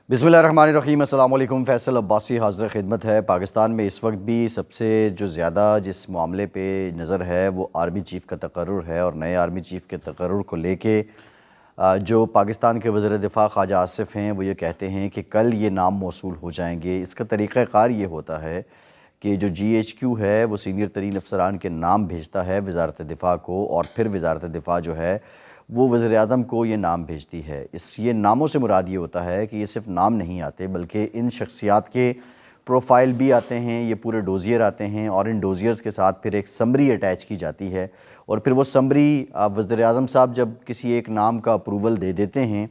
बिस्मिल्लाहिर्रहमानिर्रहीम। अस्सलाम वालेकुम। फैसल अब्बासी हाज़िर खिदमत है। पाकिस्तान में इस वक्त भी सबसे जो ज़्यादा जिस मामले पे नज़र है वो आर्मी चीफ़ का तकर्रुर है, और नए आर्मी चीफ़ के तकर्रुर को लेके जो पाकिस्तान के वज़ीर दिफ़ा ख्वाजा आसिफ़ हैं वो ये कहते हैं कि कल ये नाम मौसूल हो जाएंगे। इसका तरीक़ाकार ये होता है कि जो GHQ है वो सीनियर तरीन अफसरान के नाम भेजता है वज़ारत दिफ़ा को, और फिर वज़ारत दिफ़ा जो है वो वज़ीर-ए-आज़म को ये नाम भेजती है। ये नामों से मुराद ये होता है कि ये सिर्फ नाम नहीं आते बल्कि इन शख्सियात के प्रोफाइल भी आते हैं, ये पूरे डोज़ियर आते हैं, और इन डोज़ियर्स के साथ फिर एक समरी अटैच की जाती है, और फिर वो समरी वज़ीर-ए-आज़म साहब जब किसी एक नाम का अप्रूवल दे देते हैं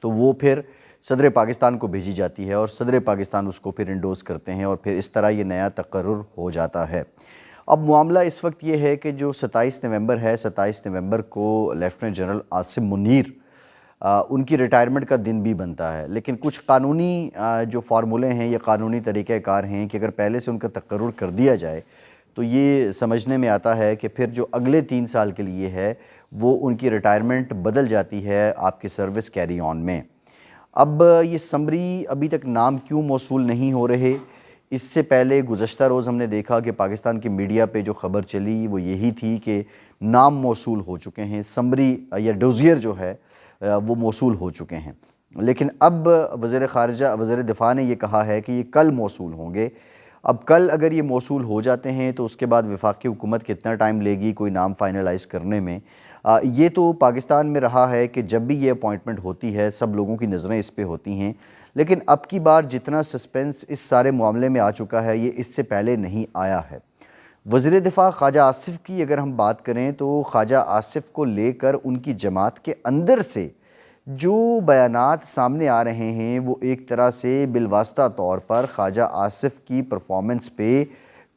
तो वो फिर सदर पाकिस्तान को भेजी जाती है, और सदर पाकिस्तान उसको फिर इंडोज़ करते हैं, और फिर इस तरह ये नया तकर्रुर हो जाता है। अब मामला इस वक्त ये है कि जो 27 नवंबर है, 27 नवंबर को लेफ्टिनेंट जनरल आसिम मुनीर उनकी रिटायरमेंट का दिन भी बनता है, लेकिन कुछ कानूनी जो फार्मूले हैं, ये कानूनी तरीक़ेकार हैं कि अगर पहले से उनका तकर्रुर कर दिया जाए तो ये समझने में आता है कि फिर जो अगले 3 साल के लिए है वो उनकी रिटायरमेंट बदल जाती है आपकी सर्विस कैरी ऑन में। अब ये समरी अभी तक नाम क्यों मौसूल नहीं हो रहे? इससे पहले गुज़श्ता रोज़ हमने देखा कि पाकिस्तान की मीडिया पे जो ख़बर चली वो यही थी कि नाम मौसूल हो चुके हैं, समरी या डोज़ियर जो है वो मौसूल हो चुके हैं। लेकिन अब वज़ीर ख़ारिजा वज़ीर दिफ़ा ने ये कहा है कि ये कल मौसूल होंगे। अब कल अगर ये मौसूल हो जाते हैं तो उसके बाद वफाकी हुकूमत कितना टाइम लेगी कोई नाम फाइनलाइज़ करने में? ये तो पाकिस्तान में रहा है कि जब भी ये अपॉइंटमेंट होती है सब लोगों की नज़रें इस पे होती हैं, लेकिन अब की बार जितना सस्पेंस इस सारे मामले में आ चुका है ये इससे पहले नहीं आया है। वज़ीर दिफ़ा ख्वाजा आसिफ़ की अगर हम बात करें तो ख्वाजा आसिफ़ को लेकर उनकी जमात के अंदर से जो बयानात सामने आ रहे हैं वो एक तरह से बिलवास्ता तौर पर ख्वाजा आसिफ़ की परफॉर्मेंस पे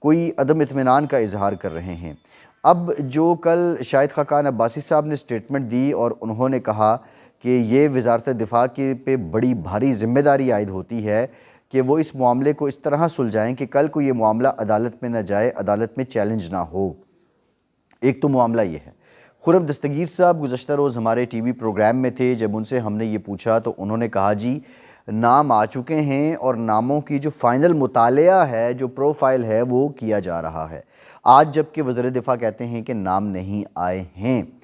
कोई अदम इत्मीनान का इजहार कर रहे हैं। अब जो कल शाहिद खाकान अब्बासी साहब ने स्टेटमेंट दी और उन्होंने कहा कि ये वज़ारत दिफ़ा के पे बड़ी भारी ज़िम्मेदारी आयद होती है कि वो इस मामले को इस तरह सुलझाएं कि कल को ये मामला अदालत में न जाए, अदालत में चैलेंज ना हो। एक तो मामला ये है। खुर्रम दस्तगीर साहब गुज़श्ता रोज़ हमारे टीवी प्रोग्राम में थे, जब उनसे हमने ये पूछा तो उन्होंने कहा जी नाम आ चुके हैं और नामों की जो फ़ाइनल मुतालिया है, जो प्रोफाइल है वो किया जा रहा है। आज जबकि वज़ीर दिफ़ा कहते हैं कि नाम नहीं आए हैं।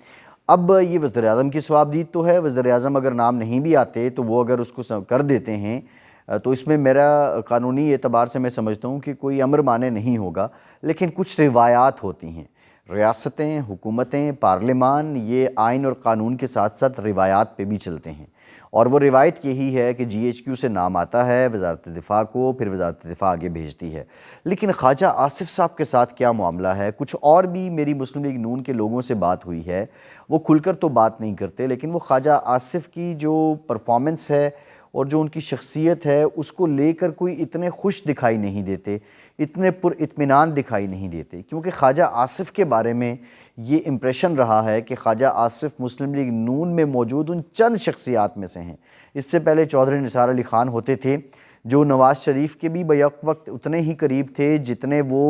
अब ये वज़ीर-ए-आज़म की सवाबदीद तो है, वज़ीर-ए-आज़म अगर नाम नहीं भी आते तो वो अगर उसको कर देते हैं तो इसमें मेरा कानूनी एतबार से मैं समझता हूँ कि कोई अमर माने नहीं होगा, लेकिन कुछ रिवायात होती हैं। रियासतें, हुकूमतें, पार्लिमान ये आइन और कानून के साथ साथ रिवायात पे भी चलते हैं, और वो रिवायत यही है कि GHQ से नाम आता है वज़ारत दिफ़ा को, फिर वज़ारत दिफ़ा आगे भेजती है। लेकिन ख्वाजा आसिफ़ साहब के साथ क्या मामला है? कुछ और भी मेरी मुस्लिम लीग नून के लोगों से बात हुई है, वो खुलकर तो बात नहीं करते, लेकिन वो ख्वाजा आसिफ़ की जो परफॉर्मेंस है और जो उनकी शख्सियत है उसको लेकर कोई इतने खुश दिखाई नहीं देते, इतने पुरइत्मीनान दिखाई नहीं देते, क्योंकि ख्वाजा आसिफ़ के बारे में ये इम्प्रेशन रहा है कि ख्वाजा आसिफ़ मुस्लिम लीग नून में मौजूद उन चंद शख्सियात में से हैं। इससे पहले चौधरी निसार अली ख़ान होते थे जो नवाज़ शरीफ के भी बैक वक्त उतने ही करीब थे जितने वो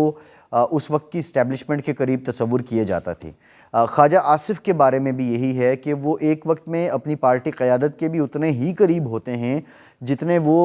उस वक्त की इस्टेब्लिशमेंट के करीब तस्वुर किए जाता थे। ख्वाजा आसिफ़ के बारे में भी यही है कि वो एक वक्त में अपनी पार्टी क़यादत के भी उतने ही करीब होते हैं जितने वो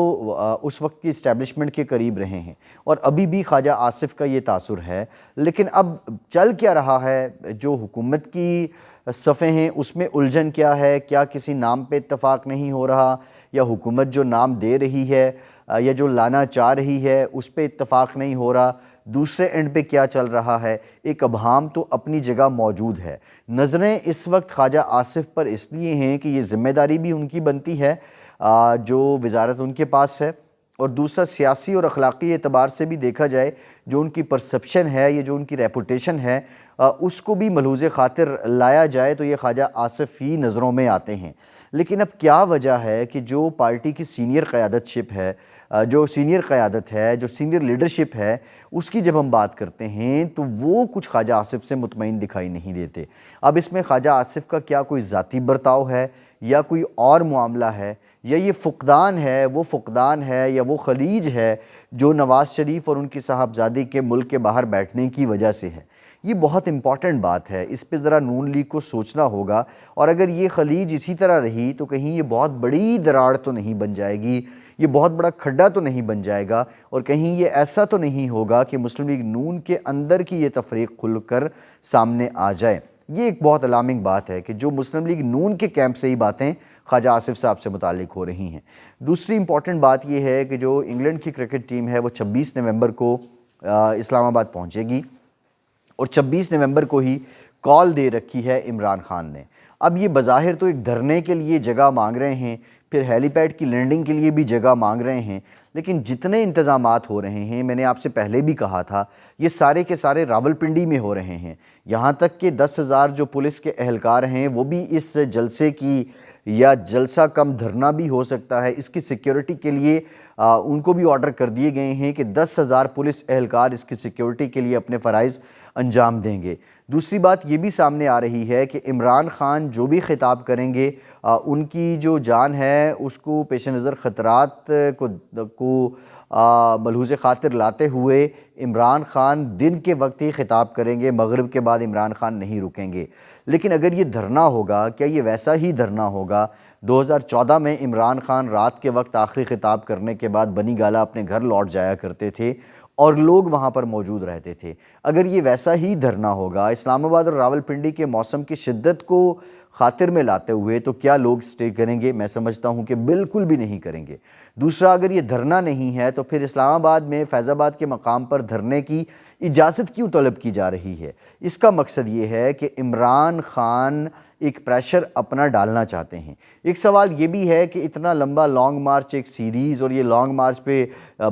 उस वक्त की इस्टेब्लिशमेंट के करीब रहे हैं, और अभी भी ख्वाजा आसिफ़ का ये तासुर है। लेकिन अब चल क्या रहा है, जो हुकूमत की सफ़े हैं उसमें उलझन क्या है? क्या किसी नाम पे इत्तफ़ाक़ नहीं हो रहा, या हुकूमत जो नाम दे रही है या जो लाना चाह रही है उस पे इत्तफ़ाक़ नहीं हो रहा? दूसरे एंड पे क्या चल रहा है? एक अबहाम तो अपनी जगह मौजूद है। नज़रें इस वक्त ख्वाजा आसिफ़ पर इसलिए हैं कि ये ज़िम्मेदारी भी उनकी बनती है जो वज़ारत उनके पास है, और दूसरा सियासी और अखलाक़ी एतबार से भी देखा जाए जो उनकी परसेप्शन है, ये जो उनकी रेपुटेशन है उसको भी मलहूज़े ख़ातिर लाया जाए तो ये ख्वाजा आसिफ़ ही नज़रों में आते हैं। लेकिन अब क्या वजह है कि जो पार्टी की सीनियर क़यादतशिप है, जो सीनियर क़यादत है, जो सीनियर लीडरशिप है, उसकी जब हम बात करते हैं तो वो कुछ ख्वाजा आसिफ़ से मुतमईन दिखाई नहीं देते। अब इसमें ख्वाजा आसिफ़ का क्या कोई ज़ाती बर्ताव है या कोई और मामला है, या ये फ़ुक़दान है, वो फ़ुक़दान है, या वो खलीज है जो नवाज़ शरीफ और उनकी साहबजादी के मुल्क के बाहर बैठने की वजह से है? یہ بہت امپورٹنٹ بات ہے، اس پہ ذرا نون لیگ کو سوچنا ہوگا، اور اگر یہ خلیج اسی طرح رہی تو کہیں یہ بہت بڑی دراڑ تو نہیں بن جائے گی، یہ بہت بڑا کھڈا تو نہیں بن جائے گا، اور کہیں یہ ایسا تو نہیں ہوگا کہ مسلم لیگ نون کے اندر کی یہ تفریق کھل کر سامنے آ جائے۔ یہ ایک بہت الارمنگ بات ہے کہ جو مسلم لیگ نون کے کیمپ سے ہی باتیں خواجہ آصف صاحب سے متعلق ہو رہی ہیں۔ دوسری امپورٹنٹ بات یہ ہے کہ جو انگلینڈ کی کرکٹ ٹیم ہے وہ 26 نومبر کو اسلام آباد پہنچے گی، اور 26 نومبر کو ہی کال دے رکھی ہے عمران خان نے۔ اب یہ بظاہر تو ایک دھرنے کے لیے جگہ مانگ رہے ہیں، پھر ہیلی پیڈ کی لینڈنگ کے لیے بھی جگہ مانگ رہے ہیں، لیکن جتنے انتظامات ہو رہے ہیں، میں نے آپ سے پہلے بھی کہا تھا، یہ سارے کے سارے راولپنڈی میں ہو رہے ہیں۔ یہاں تک کہ 10,000 جو پولیس کے اہلکار ہیں وہ بھی اس جلسے کی یا جلسہ کم دھرنا بھی ہو سکتا ہے، اس کی سیکیورٹی کے لیے ان کو بھی آرڈر کر دیے گئے ہیں کہ 10,000 پولیس اہلکار اس کی سیکیورٹی کے لیے اپنے فرائض انجام دیں گے۔ دوسری بات یہ بھی سامنے آ رہی ہے کہ عمران خان جو بھی خطاب کریں گے، ان کی جو جان ہے اس کو پیش نظر خطرات کو ملحوظ خاطر لاتے ہوئے عمران خان دن کے وقت ہی خطاب کریں گے، مغرب کے بعد عمران خان نہیں رکیں گے۔ لیکن اگر یہ دھرنا ہوگا، کیا یہ ویسا ہی دھرنا ہوگا؟ 2014 میں عمران خان رات کے وقت آخری خطاب کرنے کے بعد بنی گالہ اپنے گھر لوٹ جایا کرتے تھے اور لوگ وہاں پر موجود رہتے تھے۔ اگر یہ ویسا ہی دھرنا ہوگا اسلام آباد اور راولپنڈی کے موسم کی شدت کو خاطر میں لاتے ہوئے، تو کیا لوگ سٹے کریں گے؟ میں سمجھتا ہوں کہ بالکل بھی نہیں کریں گے۔ دوسرا، اگر یہ دھرنا نہیں ہے تو پھر اسلام آباد میں فیض آباد کے مقام پر دھرنے کی اجازت کیوں طلب کی جا رہی ہے؟ اس کا مقصد یہ ہے کہ عمران خان ایک پریشر اپنا ڈالنا چاہتے ہیں۔ ایک سوال یہ بھی ہے کہ اتنا لمبا لانگ مارچ ایک سیریز، اور یہ لانگ مارچ پہ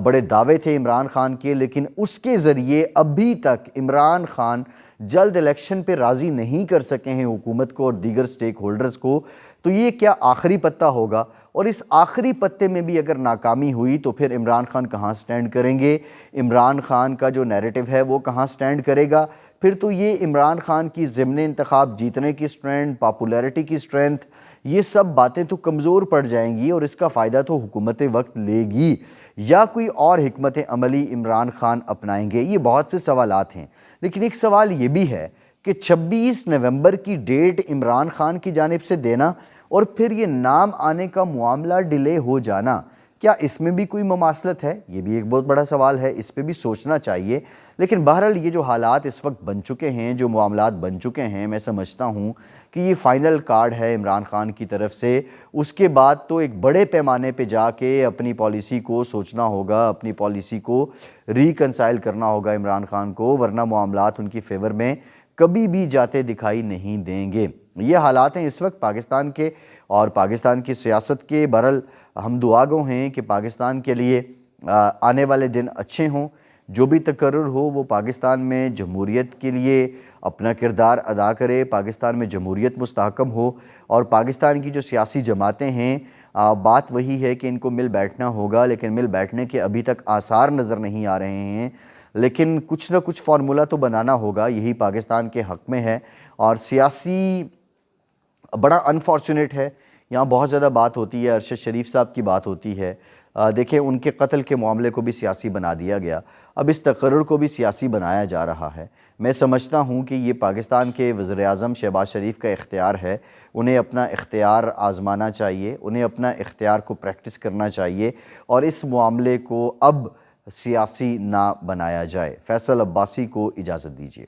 بڑے دعوے تھے عمران خان کے، لیکن اس کے ذریعے ابھی تک عمران خان جلد الیکشن پہ راضی نہیں کر سکے ہیں حکومت کو اور دیگر سٹیک ہولڈرز کو۔ تو یہ کیا آخری پتہ ہوگا؟ اور اس آخری پتے میں بھی اگر ناکامی ہوئی تو پھر عمران خان کہاں سٹینڈ کریں گے؟ عمران خان کا جو نیریٹو ہے وہ کہاں سٹینڈ کرے گا؟ پھر تو یہ عمران خان کی ضمن انتخاب جیتنے کی سٹرینتھ، پاپولیرٹی کی سٹرینتھ، یہ سب باتیں تو کمزور پڑ جائیں گی، اور اس کا فائدہ تو حکومت وقت لے گی، یا کوئی اور حکمت عملی عمران خان اپنائیں گے؟ یہ بہت سے سوالات ہیں، لیکن ایک سوال یہ بھی ہے کہ 26 نومبر کی ڈیٹ عمران خان کی جانب سے دینا اور پھر یہ نام آنے کا معاملہ ڈیلے ہو جانا، کیا اس میں بھی کوئی مماثلت ہے؟ یہ بھی ایک بہت بڑا سوال ہے، اس پہ بھی سوچنا چاہیے۔ لیکن بہرحال یہ جو حالات اس وقت بن چکے ہیں، جو معاملات بن چکے ہیں، میں سمجھتا ہوں کہ یہ فائنل کارڈ ہے عمران خان کی طرف سے۔ اس کے بعد تو ایک بڑے پیمانے پہ جا کے اپنی پالیسی کو سوچنا ہوگا، اپنی پالیسی کو ریکنسائل کرنا ہوگا عمران خان کو، ورنہ معاملات ان کی فیور میں کبھی بھی جاتے دکھائی نہیں دیں گے۔ یہ حالات ہیں اس وقت پاکستان کے اور پاکستان کی سیاست کے۔ بہرحال ہم دعا گو ہیں کہ پاکستان کے لیے آنے والے دن اچھے ہوں، جو بھی تقرر ہو وہ پاکستان میں جمہوریت کے لیے اپنا کردار ادا کرے، پاکستان میں جمہوریت مستحکم ہو، اور پاکستان کی جو سیاسی جماعتیں ہیں، بات وہی ہے کہ ان کو مل بیٹھنا ہوگا، لیکن مل بیٹھنے کے ابھی تک آثار نظر نہیں آ رہے ہیں، لیکن کچھ نہ کچھ فارمولہ تو بنانا ہوگا، یہی پاکستان کے حق میں ہے۔ اور سیاسی بڑا انفارچونیٹ ہے، یہاں بہت زیادہ بات ہوتی ہے، ارشد شریف صاحب کی بات ہوتی ہے، دیکھیں ان کے قتل کے معاملے کو بھی سیاسی بنا دیا گیا، اب اس تقرر کو بھی سیاسی بنایا جا رہا ہے۔ میں سمجھتا ہوں کہ یہ پاکستان کے وزیر اعظم شہباز شریف کا اختیار ہے، انہیں اپنا اختیار آزمانا چاہیے، انہیں اپنا اختیار کو پریکٹس کرنا چاہیے، اور اس معاملے کو اب سیاسی نہ بنایا جائے۔ فیصل عباسی کو اجازت دیجیے۔